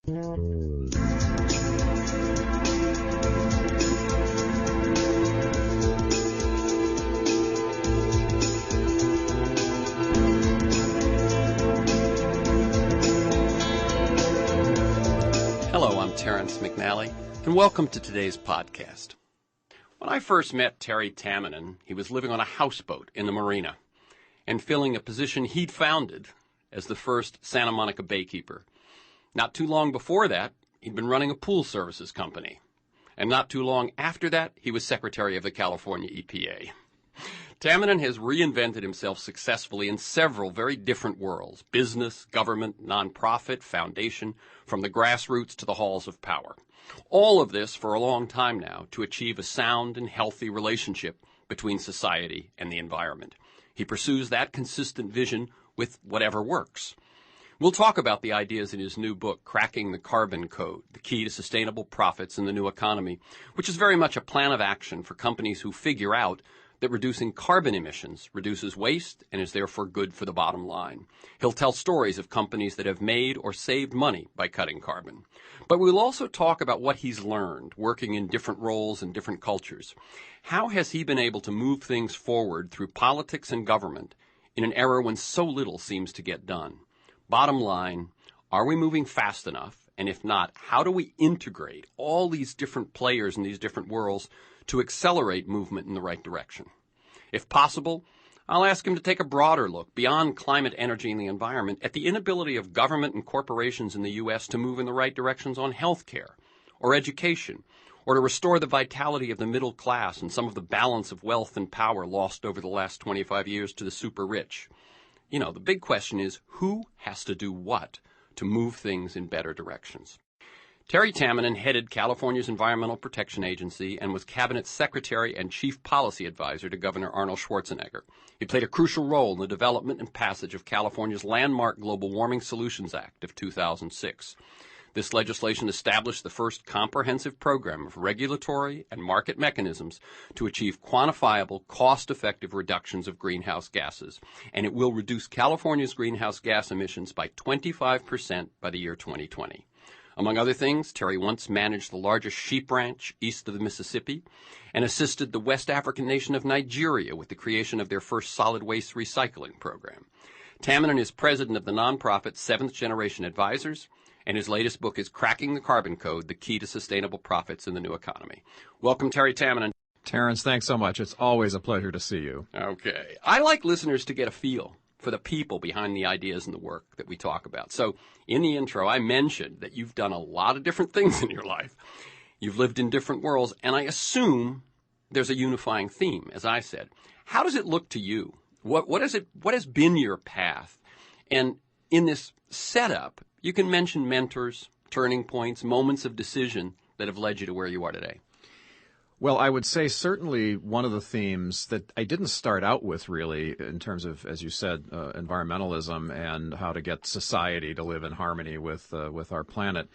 Hello, I'm Terrence McNally, and welcome to today's podcast. When I first met Terry Tamminen, he was living on a houseboat in the Marina and filling a position he'd founded as the first Santa Monica Baykeeper. Not too long before that, he'd been running a pool services company. And not too long after that, he was secretary of the California EPA. Tamminen has reinvented himself successfully in several very different worlds: business, government, nonprofit, foundation, from the grassroots to the halls of power. All of this for a long time now to achieve a sound and healthy relationship between society and the environment. He pursues that consistent vision with whatever works. We'll talk about the ideas in his new book, Cracking the Carbon Code, the Key to Sustainable Profits in the New Economy, which is very much a plan of action for companies who figure out that reducing carbon emissions reduces waste and is therefore good for the bottom line. He'll tell stories of companies that have made or saved money by cutting carbon. But we'll also talk about what he's learned working in different roles and different cultures. How has he been able to move things forward through politics and government in an era when so little seems to get done? Bottom line, are we moving fast enough? And if not, how do we integrate all these different players in these different worlds to accelerate movement in the right direction? If possible, I'll ask him to take a broader look beyond climate, energy, and the environment at the inability of government and corporations in the U.S. to move in the right directions on health care or education, or to restore the vitality of the middle class and some of the balance of wealth and power lost over the last 25 years to the super rich. You know, the big question is, who has to do what to move things in better directions? Terry Tamminen headed California's Environmental Protection Agency and was Cabinet Secretary and Chief Policy Advisor to Governor Arnold Schwarzenegger. He played a crucial role in the development and passage of California's landmark Global Warming Solutions Act of 2006. This legislation established the first comprehensive program of regulatory and market mechanisms to achieve quantifiable, cost-effective reductions of greenhouse gases, and it will reduce California's greenhouse gas emissions by 25% by the year 2020. Among other things, Terry once managed the largest sheep ranch east of the Mississippi and assisted the West African nation of Nigeria with the creation of their first solid waste recycling program. Tamminen is president of the nonprofit Seventh Generation Advisors, and his latest book is Cracking the Carbon Code, the Key to Sustainable Profits in the New Economy. Welcome, Terry Tamminen. Terrence, thanks so much. It's always a pleasure to see you. Okay. I like listeners to get a feel for the people behind the ideas and the work that we talk about. So in the intro, I mentioned that you've done a lot of different things in your life. You've lived in different worlds, and I assume there's a unifying theme, as I said. How does it look to you? What has been your path? And in this setup, you can mention mentors, turning points, moments of decision that have led you to where you are today. Well, I would say certainly one of the themes that I didn't start out with really in terms of, as you said, environmentalism and how to get society to live in harmony with our planet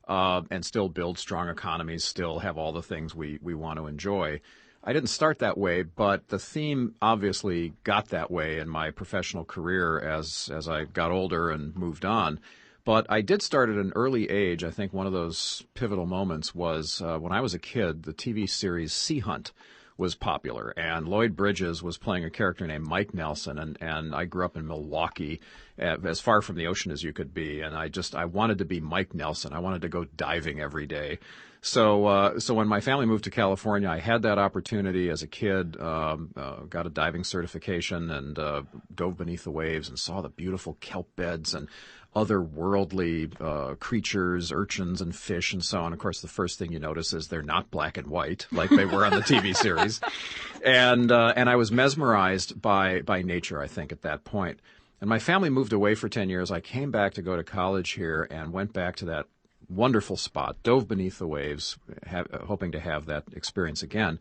and still build strong economies, still have all the things we want to enjoy. I didn't start that way, but the theme obviously got that way in my professional career as I got older and moved on. But I did start at an early age. I think one of those pivotal moments was when I was a kid, the TV series Sea Hunt was popular, and Lloyd Bridges was playing a character named Mike Nelson, and I grew up in Milwaukee, as far from the ocean as you could be, and I wanted to be Mike Nelson. I wanted to go diving every day. So when my family moved to California, I had that opportunity as a kid, got a diving certification and dove beneath the waves and saw the beautiful kelp beds and otherworldly creatures, urchins and fish and so on. Of course, the first thing you notice is they're not black and white like they were on the TV series. And I was mesmerized by nature, I think, at that point. And my family moved away for 10 years. I came back to go to college here and went back to that wonderful spot, dove beneath the waves, hoping to have that experience again,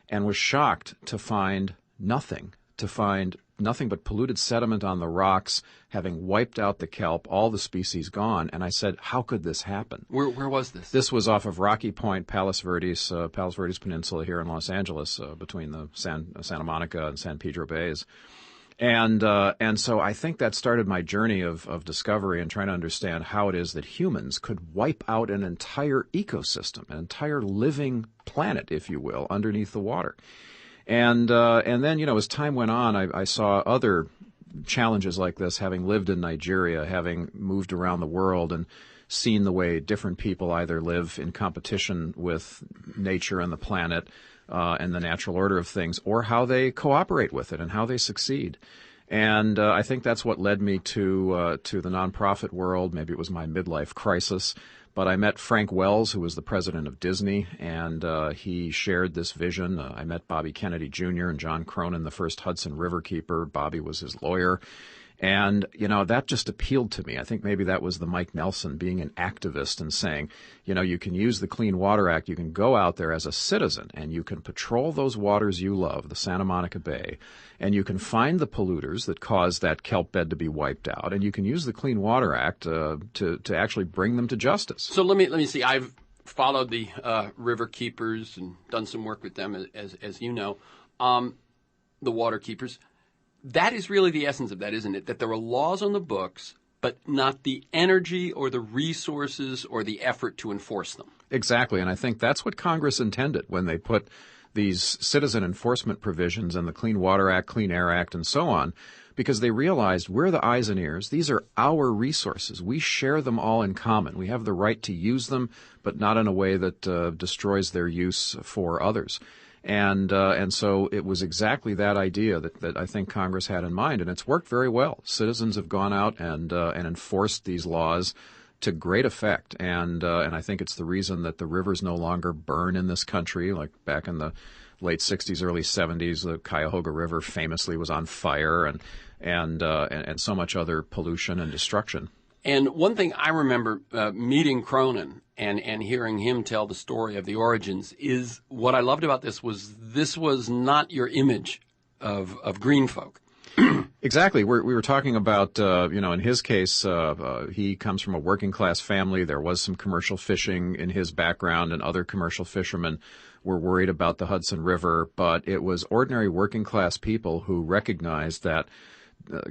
and was shocked to find nothing but polluted sediment on the rocks, having wiped out the kelp, all the species gone. And I said, how could this happen? Where was this? This was off of Rocky Point, Palos Verdes Peninsula here in Los Angeles, between the Santa Monica and San Pedro Bays. And so I think that started my journey of discovery and trying to understand how it is that humans could wipe out an entire ecosystem, an entire living planet, if you will, underneath the water. And then, as time went on, I saw other challenges like this, having lived in Nigeria, having moved around the world and seen the way different people either live in competition with nature and the planet, and the natural order of things, or how they cooperate with it and how they succeed. And I think that's what led me to the nonprofit world. Maybe it was my midlife crisis. But I met Frank Wells, who was the president of Disney, and he shared this vision. I met Bobby Kennedy Jr. and John Cronin, the first Hudson River keeper. Bobby was his lawyer. And, that just appealed to me. I think maybe that was the Mike Nelson being an activist and saying, you can use the Clean Water Act. You can go out there as a citizen and you can patrol those waters you love, the Santa Monica Bay, and you can find the polluters that caused that kelp bed to be wiped out. And you can use the Clean Water Act to actually bring them to justice. So let me see. I've followed the river keepers and done some work with them, as you know, the water keepers. That is really the essence of that, isn't it? That there are laws on the books, but not the energy or the resources or the effort to enforce them. Exactly, and I think that's what Congress intended when they put these citizen enforcement provisions in the Clean Water Act, Clean Air Act, and so on, because they realized we're the eyes and ears. These are our resources. We share them all in common. We have the right to use them, but not in a way that destroys their use for others. And so it was exactly that idea that I think Congress had in mind, and it's worked very well. Citizens have gone out and enforced these laws to great effect, and I think it's the reason that the rivers no longer burn in this country. Like back in the late 60s, early 70s, the Cuyahoga River famously was on fire, and so much other pollution and destruction. And one thing I remember meeting Cronin and hearing him tell the story of the origins is what I loved about this was not your image of green folk. Exactly. We were talking about, in his case, he comes from a working class family. There was some commercial fishing in his background, and other commercial fishermen were worried about the Hudson River. But it was ordinary working class people who recognized that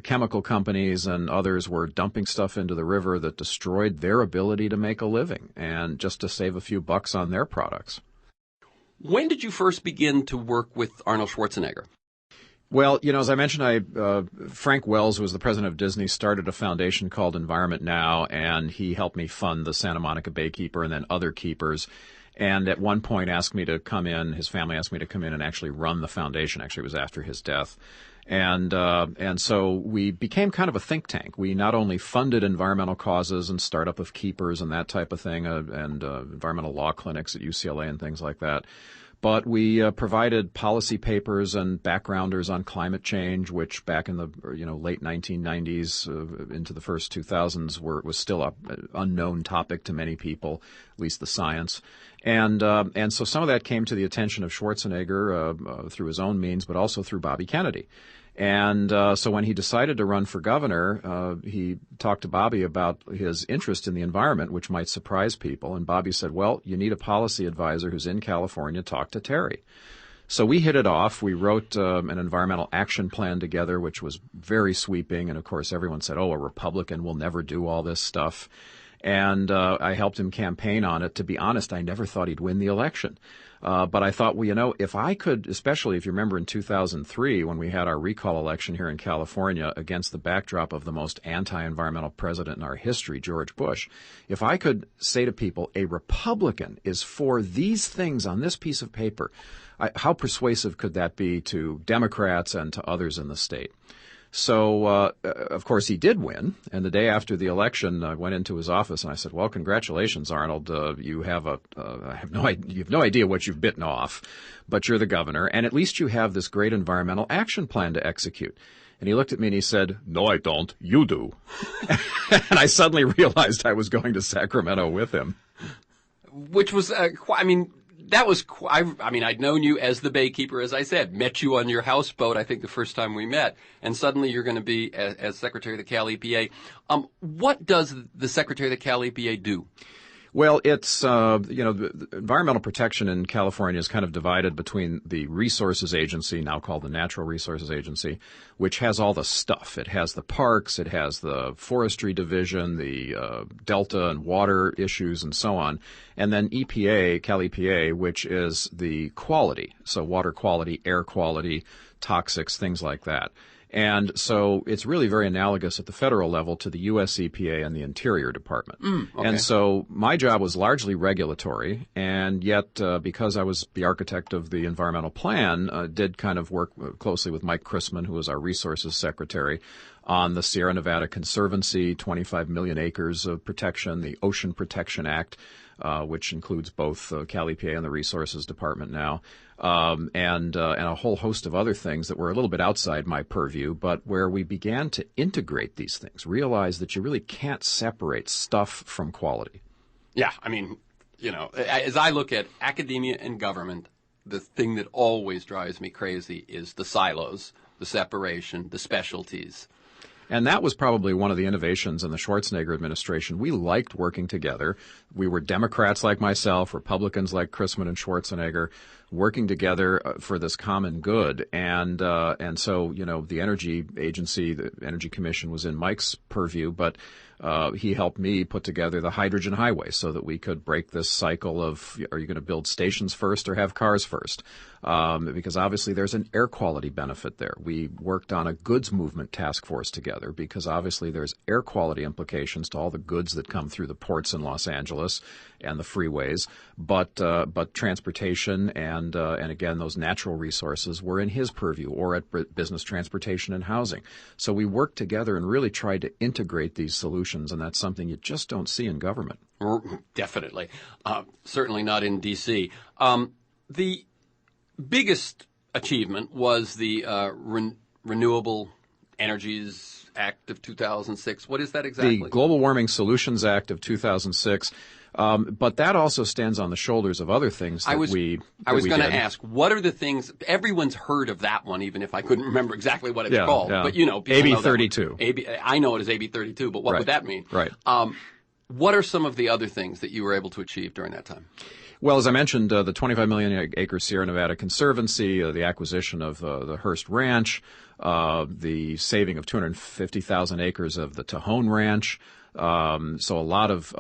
chemical companies and others were dumping stuff into the river that destroyed their ability to make a living, and just to save a few bucks on their products. When did you first begin to work with Arnold Schwarzenegger? Well, as I mentioned, Frank Wells, who was the president of Disney, started a foundation called Environment Now, and he helped me fund the Santa Monica Baykeeper and then other keepers. And at one point asked me to come in, his family asked me to come in and actually run the foundation. Actually, it was after his death. And so we became kind of a think tank. We not only funded environmental causes and startup of keepers and that type of thing, and environmental law clinics at UCLA and things like that, but we provided policy papers and backgrounders on climate change, which back in the late 1990s into the first 2000s was still an unknown topic to many people, at least the science. And so some of that came to the attention of Schwarzenegger through his own means, but also through Bobby Kennedy. And so when he decided to run for governor, he talked to Bobby about his interest in the environment, which might surprise people. And Bobby said, well, you need a policy advisor who's in California. Talk to Terry. So we hit it off. We wrote an environmental action plan together, which was very sweeping. And, of course, everyone said, oh, a Republican will never do all this stuff. And I helped him campaign on it. To be honest, I never thought he'd win the election. But I thought, well, if I could, especially if you remember in 2003 when we had our recall election here in California against the backdrop of the most anti-environmental president in our history, George Bush, if I could say to people, a Republican is for these things on this piece of paper, how persuasive could that be to Democrats and to others in the state? So, of course, he did win. And the day after the election, I went into his office and I said, well, congratulations, Arnold. You have no idea what you've bitten off, but you're the governor. And at least you have this great environmental action plan to execute. And he looked at me and he said, no, I don't. You do. And I suddenly realized I was going to Sacramento with him. Which was, I'd known you as the Baykeeper, as I said, met you on your houseboat, I think the first time we met, and suddenly you're going to be as Secretary of the Cal EPA. What does the Secretary of the Cal EPA do? Well, it's, the environmental protection in California is kind of divided between the Resources Agency, now called the Natural Resources Agency, which has all the stuff. It has the parks, it has the Forestry Division, the Delta and water issues, and so on. And then EPA, Cal EPA, which is the quality, so water quality, air quality, toxics, things like that. And so it's really very analogous at the federal level to the U.S. EPA and the Interior Department. Okay. And so my job was largely regulatory, and yet because I was the architect of the environmental plan, did kind of work closely with Mike Chrisman, who was our resources secretary, on the Sierra Nevada Conservancy, 25 million acres of protection, the Ocean Protection Act, which includes both Cal EPA and the Resources Department now, and a whole host of other things that were a little bit outside my purview, but where we began to integrate these things, realize that you really can't separate stuff from quality. Yeah, I mean, as I look at academia and government, the thing that always drives me crazy is the silos, the separation, the specialties. And that was probably one of the innovations in the Schwarzenegger administration. We liked working together. We were Democrats like myself, Republicans like Chrisman and Schwarzenegger, working together for this common good. And so, the Energy Agency, the Energy Commission was in Mike's purview, but he helped me put together the hydrogen highway so that we could break this cycle of, are you going to build stations first or have cars first? Because obviously there's an air quality benefit there. We worked on a goods movement task force together because obviously there's air quality implications to all the goods that come through the ports in Los Angeles and the freeways. But transportation and again, those natural resources were in his purview, or at business, transportation, and housing. So we worked together and really tried to integrate these solutions, and that's something you just don't see in government. Definitely. Certainly not in D.C. The biggest achievement was the Renewable Energies Act of 2006. What is that exactly? The Global Warming Solutions Act of 2006. But that also stands on the shoulders of other things that I was going to ask, what are the things, everyone's heard of that one, even if I couldn't remember exactly what it's called. Yeah. But, AB 32. I know it as AB 32, but what would that mean? Right. What are some of the other things that you were able to achieve during that time? Well, as I mentioned, the 25 million acre Sierra Nevada Conservancy, the acquisition of the Hearst Ranch, the saving of 250,000 acres of the Tejon Ranch. So a lot of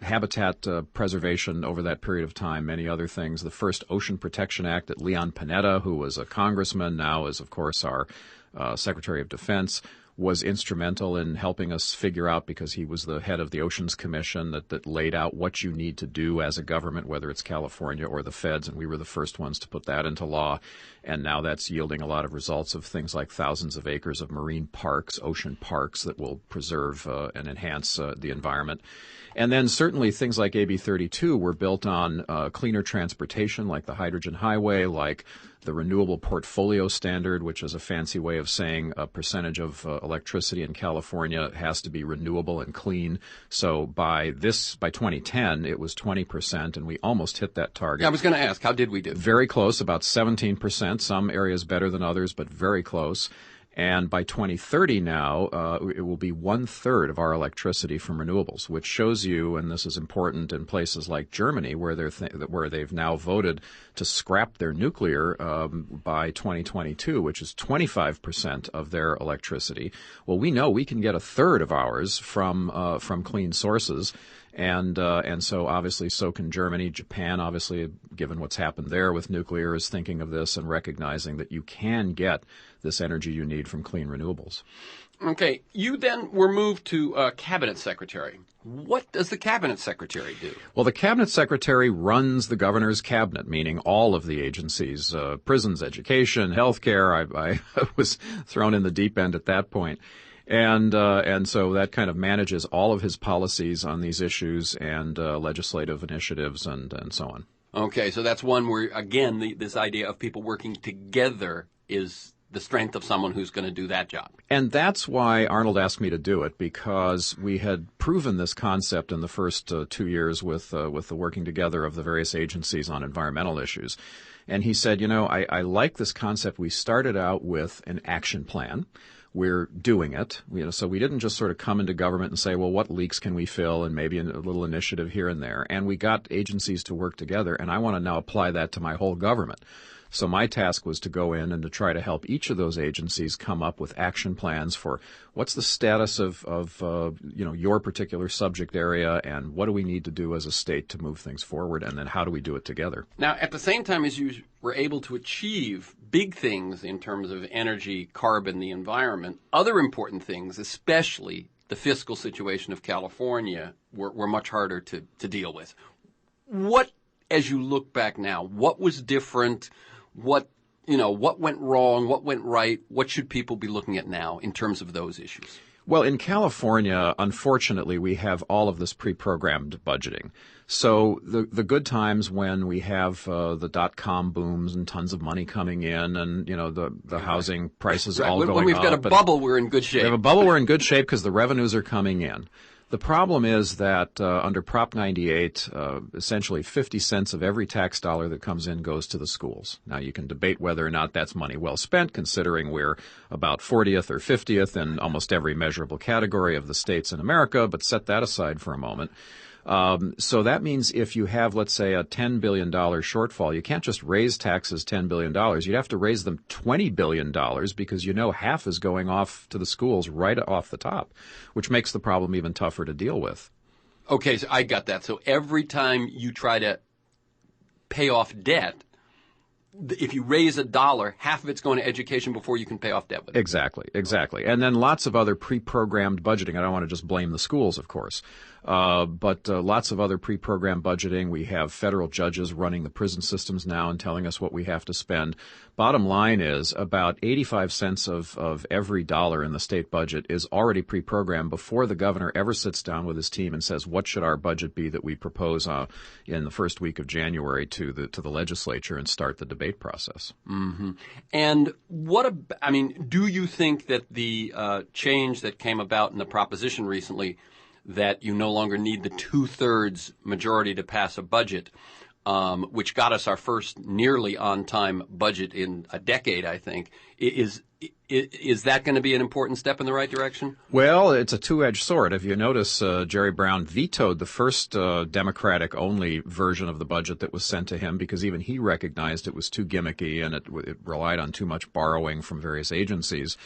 habitat preservation over that period of time, many other things. The first Ocean Protection Act that Leon Panetta, who was a congressman, now is, of course, our Secretary of Defense, was instrumental in helping us figure out, because he was the head of the Oceans Commission that laid out what you need to do as a government, whether it's California or the feds, and we were the first ones to put that into law. And now that's yielding a lot of results of things like thousands of acres of marine parks, ocean parks that will preserve and enhance the environment. And then certainly things like AB 32 were built on cleaner transportation, like the hydrogen highway, like the renewable portfolio standard, which is a fancy way of saying a percentage of electricity in California has to be renewable and clean. So by 2010, it was 20%, and we almost hit that target. Yeah, I was going to ask, how did we do? Very close, about 17%. Some areas better than others, but very close. And by 2030 now, it will be 1/3 of our electricity from renewables, which shows you, and this is important in places like Germany, where they've now voted to scrap their nuclear by 2022, which is 25% of their electricity. Well, we know we can get 1/3 of ours from clean sources. And so obviously so can Germany. Japan, obviously, given what's happened there with nuclear, is thinking of this and recognizing that you can get this energy you need from clean renewables. Okay. You then were moved to Cabinet Secretary. What does the Cabinet Secretary do? Well, the Cabinet Secretary runs the governor's cabinet, meaning all of the agencies, prisons, education, healthcare. I was thrown in the deep end at that point. And so that kind of manages all of his policies on these issues and legislative initiatives and so on. Okay, so that's one where, again, this idea of people working together is the strength of someone who's going to do that job. And that's why Arnold asked me to do it, because we had proven this concept in the first 2 years with the working together of the various agencies on environmental issues. And he said, I like this concept. We started out with an action plan. we're doing it. So we didn't just sort of come into government and say, well, what leaks can we fill, and maybe a little initiative here and there. And we got agencies to work together, and I want to now apply that to my whole government. So my task was to go in and to try to help each of those agencies come up with action plans for what's the status of your particular subject area, and what do we need to do as a state to move things forward, and then how do we do it together. Now, at the same time as you were able to achieve big things in terms of energy, carbon, the environment, other important things, especially the fiscal situation of California, were much harder to deal with. What, as you look back now, what was different? What went wrong? What went right? What should people be looking at now in terms of those issues? Well, in California, unfortunately, we have all of this pre-programmed budgeting. So the good times when we have the dot-com booms and tons of money coming in, and the housing prices all going up. When we've got a bubble, we're in good shape. We have a bubble, we're in good shape because the revenues are coming in. The problem is that under Prop 98, essentially 50 cents of every tax dollar that comes in goes to the schools. Now, you can debate whether or not that's money well spent, considering we're about 40th or 50th in almost every measurable category of the states in America, but set that aside for a moment. So that means if you have, let's say, a $10 billion shortfall, you can't just raise taxes $10 billion. You'd have to raise them $20 billion because half is going off to the schools right off the top, which makes the problem even tougher to deal with. Okay, so I got that. So every time you try to pay off debt, if you raise $1, half of it's going to education before you can pay off debt with it. Exactly. And then lots of other pre-programmed budgeting. I don't want to just blame the schools, of course. But lots of other pre-programmed budgeting. We have federal judges running the prison systems now and telling us what we have to spend. Bottom line is about 85 cents of every dollar in the state budget is already pre-programmed before the governor ever sits down with his team and says, what should our budget be that we propose in the first week of January to the legislature and start the debate process. Mm-hmm. And do you think that the change that came about in the proposition recently that you no longer need the 2/3 majority to pass a budget, which got us our first nearly on-time budget in a decade, I think, is that going to be an important step in the right direction? Well, it's a two-edged sword. If you notice, Jerry Brown vetoed the first Democratic-only version of the budget that was sent to him because even he recognized it was too gimmicky and it relied on too much borrowing from various agencies.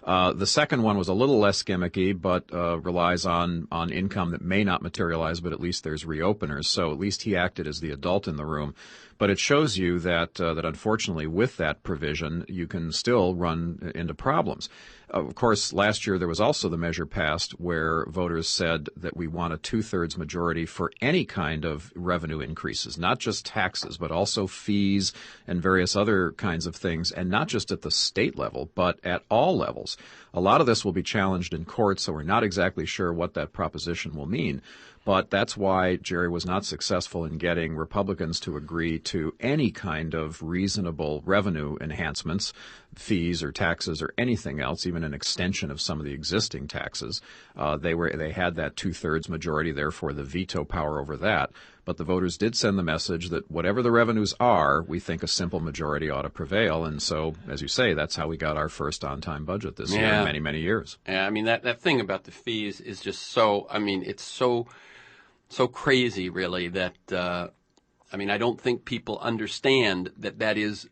The second one was a little less gimmicky, but relies on income that may not materialize, but at least there's reopeners. So at least he acted as the adult in the room. But it shows you that unfortunately with that provision, you can still run into problems. Of course, last year there was also the measure passed where voters said that we want a 2/3 majority for any kind of revenue increases, not just taxes, but also fees and various other kinds of things, and not just at the state level, but at all levels. A lot of this will be challenged in court, so we're not exactly sure what that proposition will mean. But that's why Jerry was not successful in getting Republicans to agree to any kind of reasonable revenue enhancements, fees or taxes or anything else, even an extension of some of the existing taxes. They had that 2/3 majority, therefore the veto power over that. But the voters did send the message that whatever the revenues are, we think a simple majority ought to prevail. And so, as you say, that's how we got our first on-time budget this year in many, many years. Yeah, I mean, that thing about the fees is just it's so crazy, really, that, I don't think people understand that is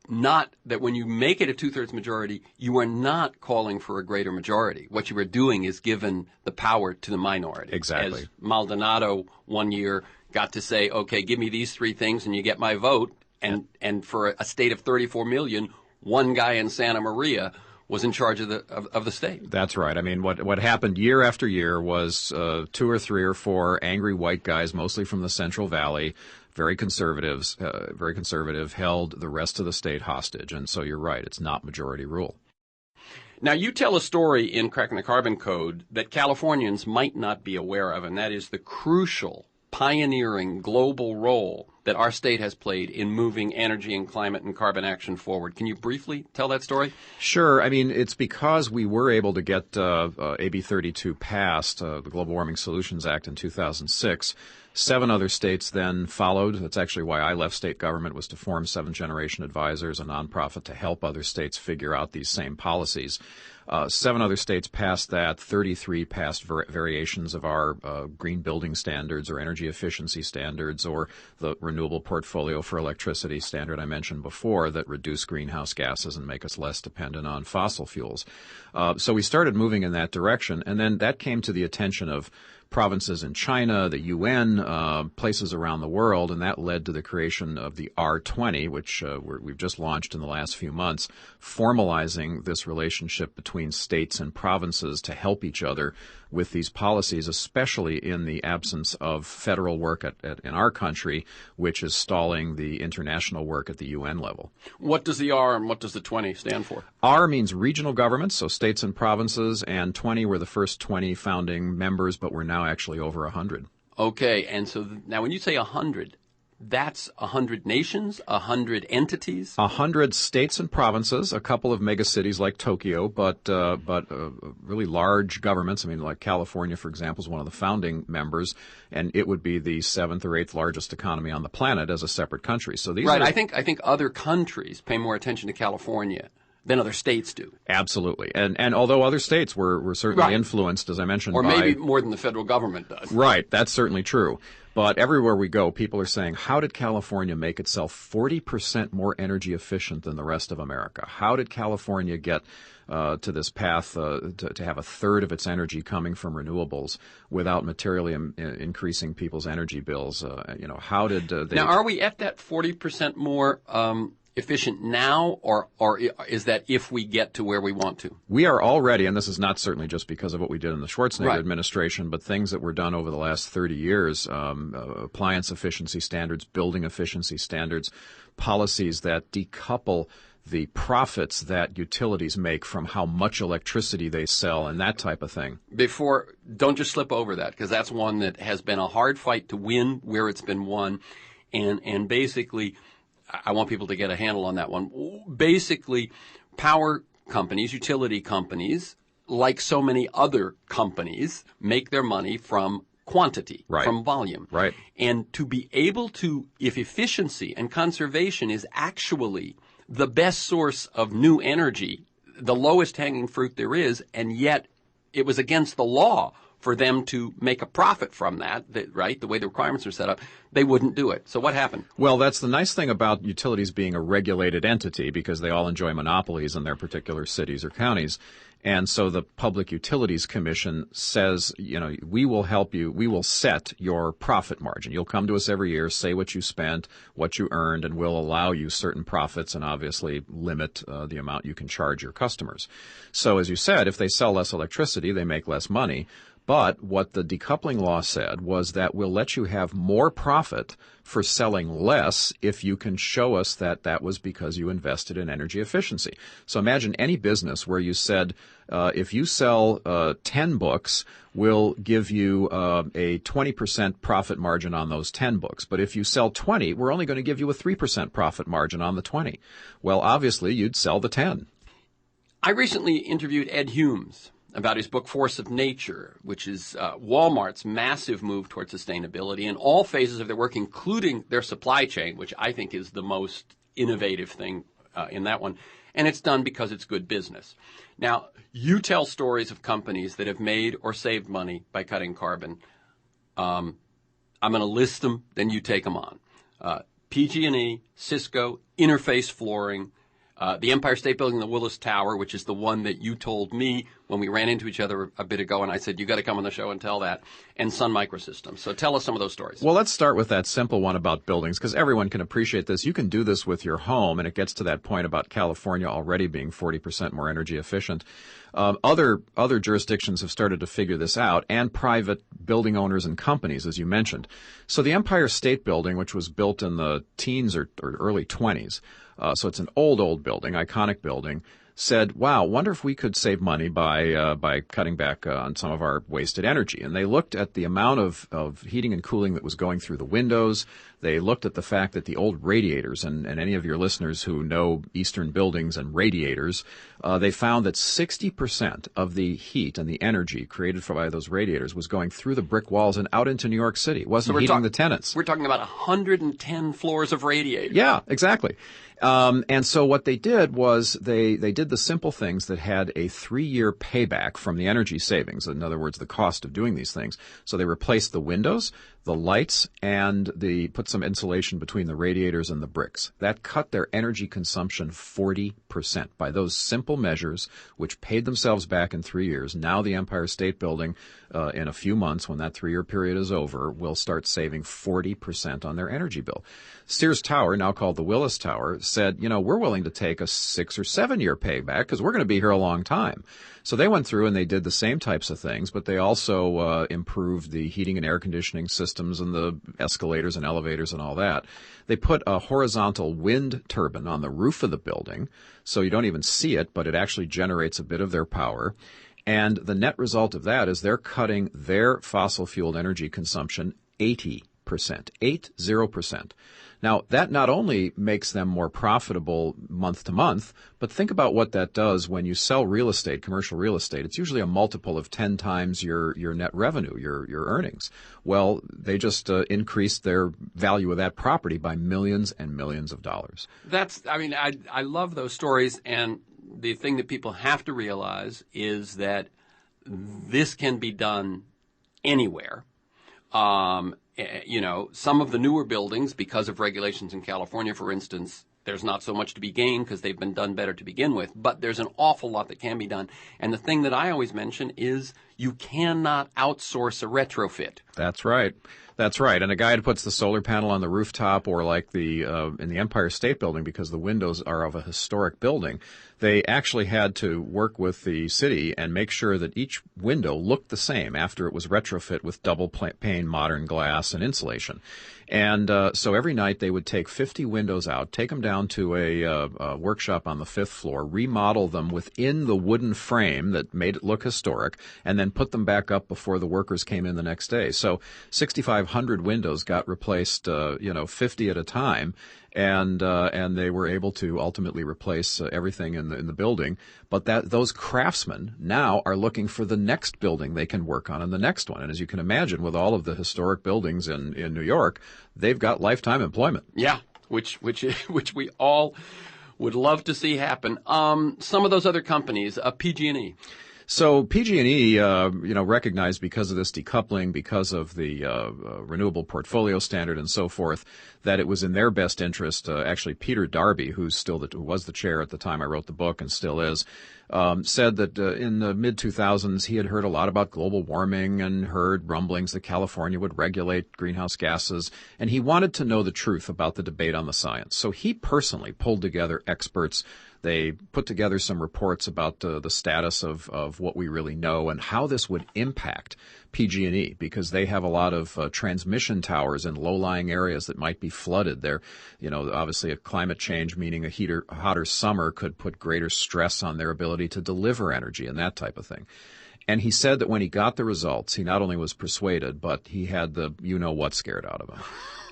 not, that when you make it a 2/3 majority, you are not calling for a greater majority. What you are doing is giving the power to the minority. Exactly. As Maldonado one year got to say, okay, give me these three things and you get my vote. And for a state of 34 million, one guy in Santa Maria was in charge of the state. That's right. I mean, what happened year after year was 2 or 3 or 4 angry white guys, mostly from the Central Valley, very conservative, held the rest of the state hostage. And so you're right, it's not majority rule. Now, you tell a story in Cracking the Carbon Code that Californians might not be aware of, and that is the crucial, pioneering global role that our state has played in moving energy and climate and carbon action forward. Can you briefly tell that story? Sure. I mean, it's because we were able to get AB 32 passed, the Global Warming Solutions Act in 2006. 7 other states then followed. That's actually why I left state government, was to form 7th Generation Advisors, a nonprofit to help other states figure out these same policies. 7 other states passed that. 33 passed variations of our green building standards or energy efficiency standards or the renewable portfolio for electricity standard I mentioned before that reduce greenhouse gases and make us less dependent on fossil fuels. So we started moving in that direction, and then that came to the attention of provinces in China, the UN, places around the world, and that led to the creation of the R20, which we've just launched in the last few months, formalizing this relationship between states and provinces to help each other with these policies, especially in the absence of federal work in our country, which is stalling the international work at the UN level. What does the R and what does the 20 stand for? R means regional governments, so states and provinces, and 20 were the first 20 founding members, but we're now actually over 100. Okay, and so now when you say 100, that's 100 nations, 100 entities? 100 states and provinces, a couple of megacities like Tokyo, but really large governments. I mean, like California, for example, is one of the founding members, and it would be the 7th or 8th largest economy on the planet as a separate country. So these right. are, I think other countries pay more attention to California than other states do. Absolutely. And although other states were certainly right. influenced, as I mentioned, or maybe more than the federal government does. Right. That's certainly true. But everywhere we go, people are saying, how did California make itself 40% more energy efficient than the rest of America? How did California get to this path to have a third of its energy coming from renewables without materially increasing people's energy bills? How did they... Now, are we at that 40% more efficient now, or is that if we get to where we want to? We are already, and this is not certainly just because of what we did in the Schwarzenegger right. administration, but things that were done over the last 30 years, appliance efficiency standards, building efficiency standards, policies that decouple the profits that utilities make from how much electricity they sell and that type of thing. Don't just slip over that, because that's one that has been a hard fight to win where it's been won, and basically, I want people to get a handle on that one. Basically, power companies, utility companies, like so many other companies, make their money from quantity, right. from volume. Right. And to be able to, if efficiency and conservation is actually the best source of new energy, the lowest hanging fruit there is, and yet it was against the law for them to make a profit from that, right, the way the requirements are set up, they wouldn't do it. So what happened? Well, that's the nice thing about utilities being a regulated entity, because they all enjoy monopolies in their particular cities or counties. And so the Public Utilities Commission says, we will help you, we will set your profit margin. You'll come to us every year, say what you spent, what you earned, and we'll allow you certain profits and obviously limit the amount you can charge your customers. So as you said, if they sell less electricity, they make less money. But what the decoupling law said was that we'll let you have more profit for selling less if you can show us that that was because you invested in energy efficiency. So imagine any business where you said, if you sell 10 books, we'll give you a 20% profit margin on those 10 books. But if you sell 20, we're only going to give you a 3% profit margin on the 20. Well, obviously, you'd sell the 10. I recently interviewed Ed Humes about his book, Force of Nature, which is Walmart's massive move towards sustainability in all phases of their work, including their supply chain, which I think is the most innovative thing in that one. And it's done because it's good business. Now, you tell stories of companies that have made or saved money by cutting carbon. I'm going to list them, then you take them on. PG&E, Cisco, Interface Flooring, the Empire State Building, the Willis Tower, which is the one that you told me when we ran into each other a bit ago, and I said, you got to come on the show and tell that, and Sun Microsystems. So tell us some of those stories. Well, let's start with that simple one about buildings, because everyone can appreciate this. You can do this with your home, and it gets to that point about California already being 40% more energy efficient. Other jurisdictions have started to figure this out, and private building owners and companies, as you mentioned. So the Empire State Building, which was built in the teens or early 20s, so it's an old building, iconic building, said, wow, wonder if we could save money by cutting back on some of our wasted energy. And they looked at the amount of heating and cooling that was going through the windows. They looked at the fact that the old radiators, and any of your listeners who know Eastern buildings and radiators, they found that 60% of the heat and the energy created by those radiators was going through the brick walls and out into New York City. It wasn't heating the tenants. We're talking about 110 floors of radiators. Yeah, exactly. And so what they did was they did did the simple things that had a 3-year payback from the energy savings. In other words, the cost of doing these things. So they replaced the windows, the lights, and put some insulation between the radiators and the bricks. That cut their energy consumption 40% by those simple measures, which paid themselves back in 3 years. Now the Empire State Building, in a few months, when that 3-year period is over, will start saving 40% on their energy bill. Sears Tower, now called the Willis Tower, said, we're willing to take a 6 or 7 year payback because we're going to be here a long time. So they went through and they did the same types of things, but they also improved the heating and air conditioning systems and the escalators and elevators and all that. They put a horizontal wind turbine on the roof of the building, so you don't even see it, but it actually generates a bit of their power. And the net result of that is they're cutting their fossil fueled energy consumption 80%, 80%. Now, that not only makes them more profitable month to month, but think about what that does when you sell real estate, commercial real estate. It's usually a multiple of 10 times your net revenue, your earnings. Well, they just increased their value of that property by millions and millions of dollars. I love those stories, and the thing that people have to realize is that this can be done anywhere. Some of the newer buildings, because of regulations in California, for instance, there's not so much to be gained because they've been done better to begin with, but there's an awful lot that can be done. And the thing that I always mention is you cannot outsource a retrofit. That's right. That's right. And a guy who puts the solar panel on the rooftop, or like in the Empire State Building, because the windows are of a historic building, they actually had to work with the city and make sure that each window looked the same after it was retrofit with double pane modern glass and insulation. And so every night they would take 50 windows out, take them down to a workshop on the 5th floor, remodel them within the wooden frame that made it look historic, and then put them back up before the workers came in the next day. So 6,500 windows got replaced, 50 at a time. And they were able to ultimately replace everything in the building. But those craftsmen now are looking for the next building they can work on and the next one. And as you can imagine, with all of the historic buildings in New York, they've got lifetime employment. Yeah, which we all would love to see happen. Some of those other companies, PG&E. So PG&E, recognized because of this decoupling, because of the renewable portfolio standard and so forth, that it was in their best interest. Actually, Peter Darby, who was the chair at the time I wrote the book and still is, said that in the mid-2000s he had heard a lot about global warming and heard rumblings that California would regulate greenhouse gases, and he wanted to know the truth about the debate on the science. So he personally pulled together experts. They put together some reports about the status of what we really know and how this would impact PG&E, because they have a lot of transmission towers in low-lying areas that might be flooded. They're, obviously a climate change, meaning a hotter summer, could put greater stress on their ability to deliver energy and that type of thing. And he said that when he got the results, he not only was persuaded, but he had the you-know-what scared out of him.